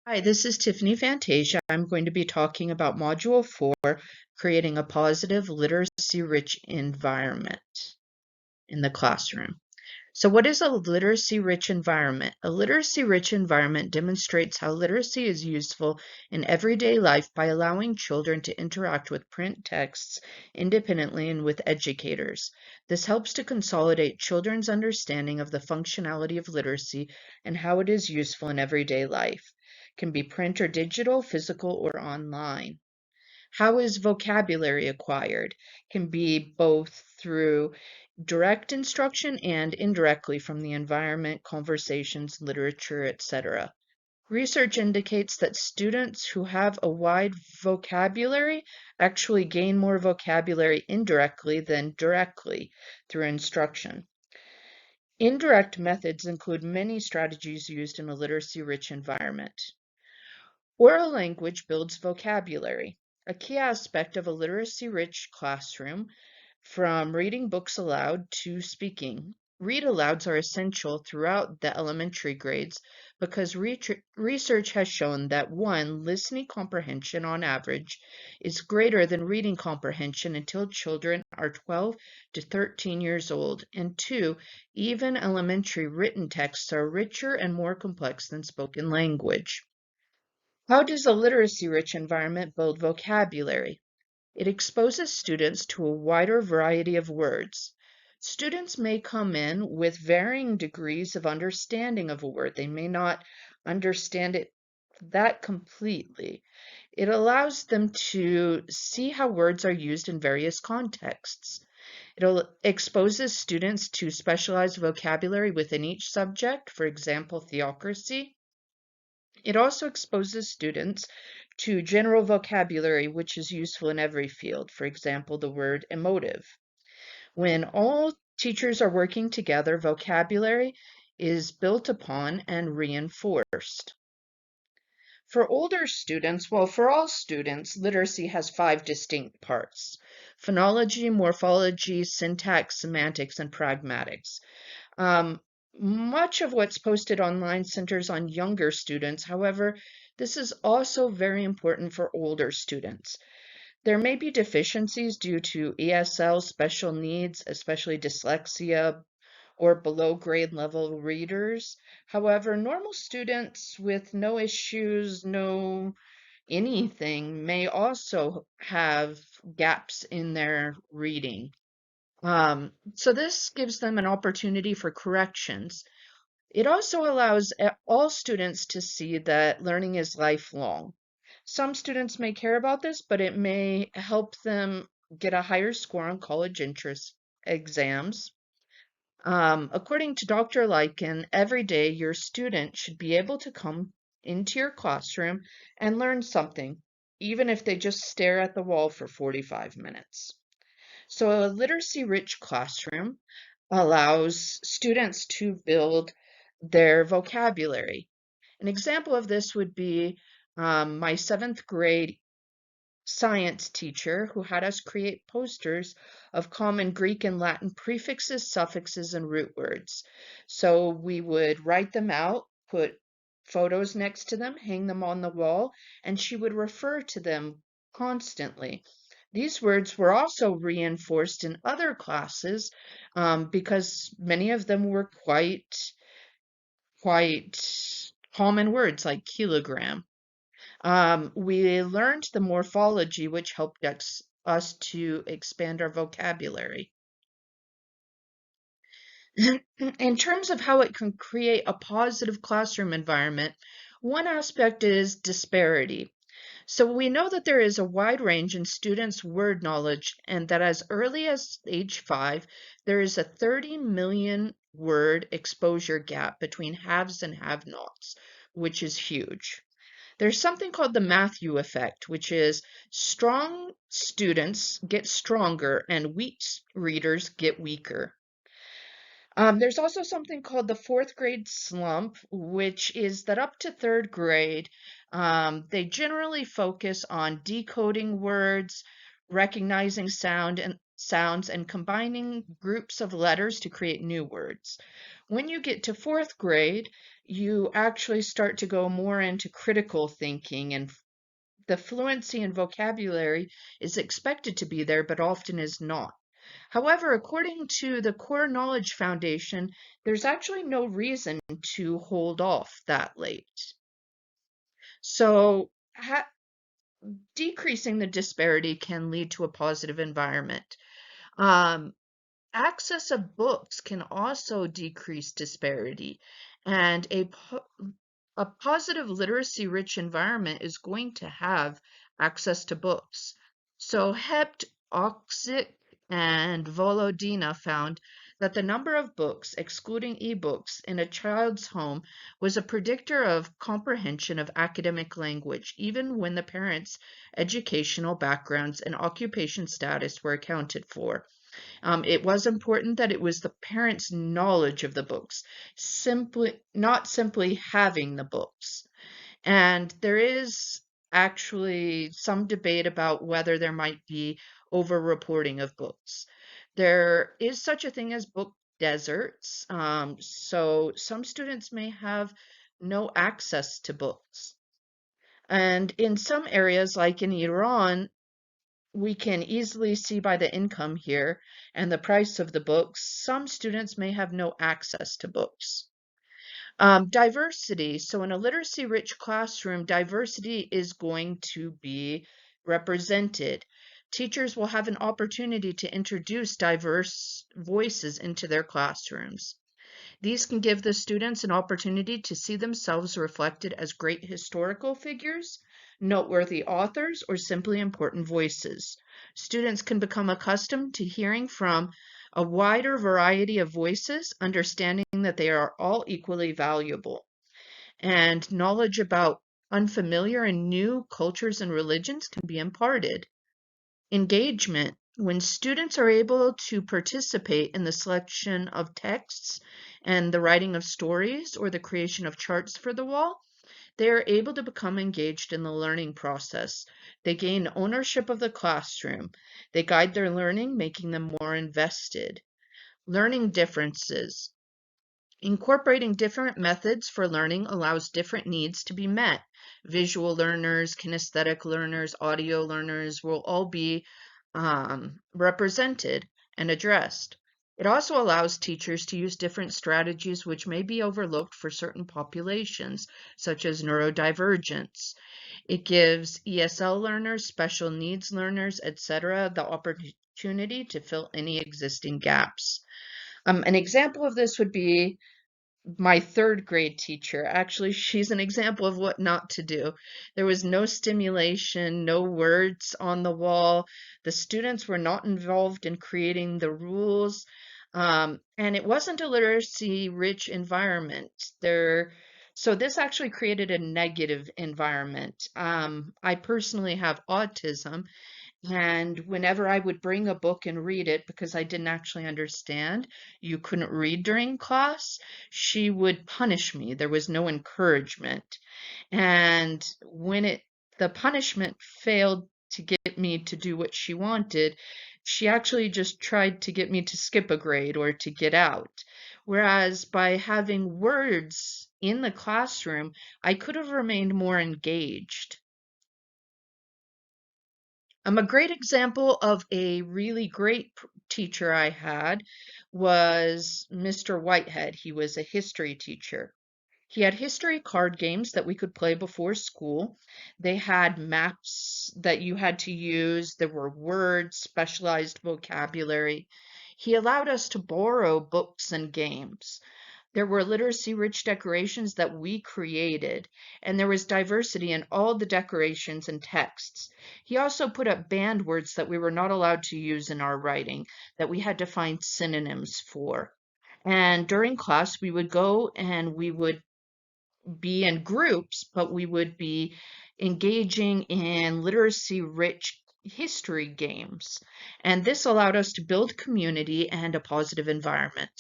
Hi, this is Tiffany Fantasia. I'm going to be talking about Module 4, creating a positive literacy-rich environment in the classroom. So what is a literacy-rich environment? A literacy-rich environment demonstrates how literacy is useful in everyday life by allowing children to interact with print texts independently and with educators. This helps to consolidate children's understanding of the functionality of literacy and how it is useful in everyday life. It can be print or digital, physical or online. How is vocabulary acquired? Can be both through direct instruction and indirectly from the environment, conversations, literature, etc. Research indicates that students who have a wide vocabulary actually gain more vocabulary indirectly than directly through instruction. Indirect methods include many strategies used in a literacy-rich environment. Oral language builds vocabulary. A key aspect of a literacy-rich classroom, from reading books aloud to speaking. Read-alouds are essential throughout the elementary grades because research has shown that one, listening comprehension on average is greater than reading comprehension until children are 12 to 13 years old, and two, even elementary written texts are richer and more complex than spoken language. How does a literacy-rich environment build vocabulary? It exposes students to a wider variety of words. Students may come in with varying degrees of understanding of a word. They may not understand it that completely. It allows them to see how words are used in various contexts. It exposes students to specialized vocabulary within each subject, for example, theocracy. It also exposes students to general vocabulary, which is useful in every field. For example, the word emotive. When all teachers are working together, vocabulary is built upon and reinforced. For older students, well, for all students, literacy has 5 distinct parts: phonology, morphology, syntax, semantics, and pragmatics. Much of what's posted online centers on younger students. However, this is also very important for older students. There may be deficiencies due to ESL, special needs, especially dyslexia, or below grade level readers. However, normal students with no issues, no anything, may also have gaps in their reading. So this gives them an opportunity for corrections. It also allows all students to see that learning is lifelong. Some students may care about this, but it may help them get a higher score on college entrance exams. According to Dr. Lycan, every day your student should be able to come into your classroom and learn something, even if they just stare at the wall for 45 minutes. So a literacy-rich classroom allows students to build their vocabulary. An example of this would be my 7th grade science teacher who had us create posters of common Greek and Latin prefixes, suffixes, and root words. So we would write them out, put photos next to them, hang them on the wall, and she would refer to them constantly. These words were also reinforced in other classes because many of them were quite common words like kilogram. We learned the morphology, which helped us to expand our vocabulary. In terms of how it can create a positive classroom environment, one aspect is disparity. So we know that there is a wide range in students' word knowledge, and that as early as age 5, there is a 30 million word exposure gap between haves and have-nots, which is huge. There's something called the Matthew effect, which is strong students get stronger and weak readers get weaker. There's also something called the 4th grade slump, which is that up to 3rd grade, they generally focus on decoding words, recognizing sounds, and combining groups of letters to create new words. When you get to fourth grade, you actually start to go more into critical thinking, and the fluency and vocabulary is expected to be there, but often is not. However, according to the Core Knowledge Foundation, there's actually no reason to hold off that late. So, decreasing the disparity can lead to a positive environment. Um, Access of books can also decrease disparity, and a positive literacy-rich environment is going to have access to books. So Hept, Oksic, and Volodina found that the number of books, excluding ebooks, in a child's home was a predictor of comprehension of academic language, even when the parents' educational backgrounds and occupation status were accounted for. It was important that it was the parents' knowledge of the books, not simply having the books. And there is actually some debate about whether there might be over-reporting of books. There is such a thing as book deserts. So some students may have no access to books. And in some areas, like in Iran, we can easily see by the income here and the price of the books, some students may have no access to books. Diversity. So in a literacy-rich classroom, diversity is going to be represented. Teachers will have an opportunity to introduce diverse voices into their classrooms. These can give the students an opportunity to see themselves reflected as great historical figures, noteworthy authors, or simply important voices. Students can become accustomed to hearing from a wider variety of voices, understanding that they are all equally valuable. And knowledge about unfamiliar and new cultures and religions can be imparted. Engagement. When students are able to participate in the selection of texts and the writing of stories or the creation of charts for the wall, they are able to become engaged in the learning process. They gain ownership of the classroom. They guide their learning, making them more invested. Learning differences. Incorporating different methods for learning allows different needs to be met. Visual learners, kinesthetic learners, audio learners will all be represented and addressed. It also allows teachers to use different strategies which may be overlooked for certain populations, such as neurodivergence. It gives ESL learners, special needs learners, etc., the opportunity to fill any existing gaps. An example of this would be my third grade teacher. Actually, she's an example of what not to do. There was no stimulation, no words on the wall. The students were not involved in creating the rules. And it wasn't a literacy-rich environment. So this actually created a negative environment. I personally have autism, and whenever I would bring a book and read it, because I didn't actually understand, you couldn't read during class, she would punish me. There was no encouragement. And when the punishment failed to get me to do what she wanted, she actually just tried to get me to skip a grade or to get out. Whereas by having words in the classroom, I could have remained more engaged. A great example of a really great teacher I had was Mr. Whitehead. He was a history teacher. He had history card games that we could play before school. They had maps that you had to use. There were words, specialized vocabulary. He allowed us to borrow books and games. There were literacy-rich decorations that we created, and there was diversity in all the decorations and texts. He also put up banned words that we were not allowed to use in our writing, that we had to find synonyms for. And during class, we would go and we would be in groups, but we would be engaging in literacy-rich history games. And this allowed us to build community and a positive environment.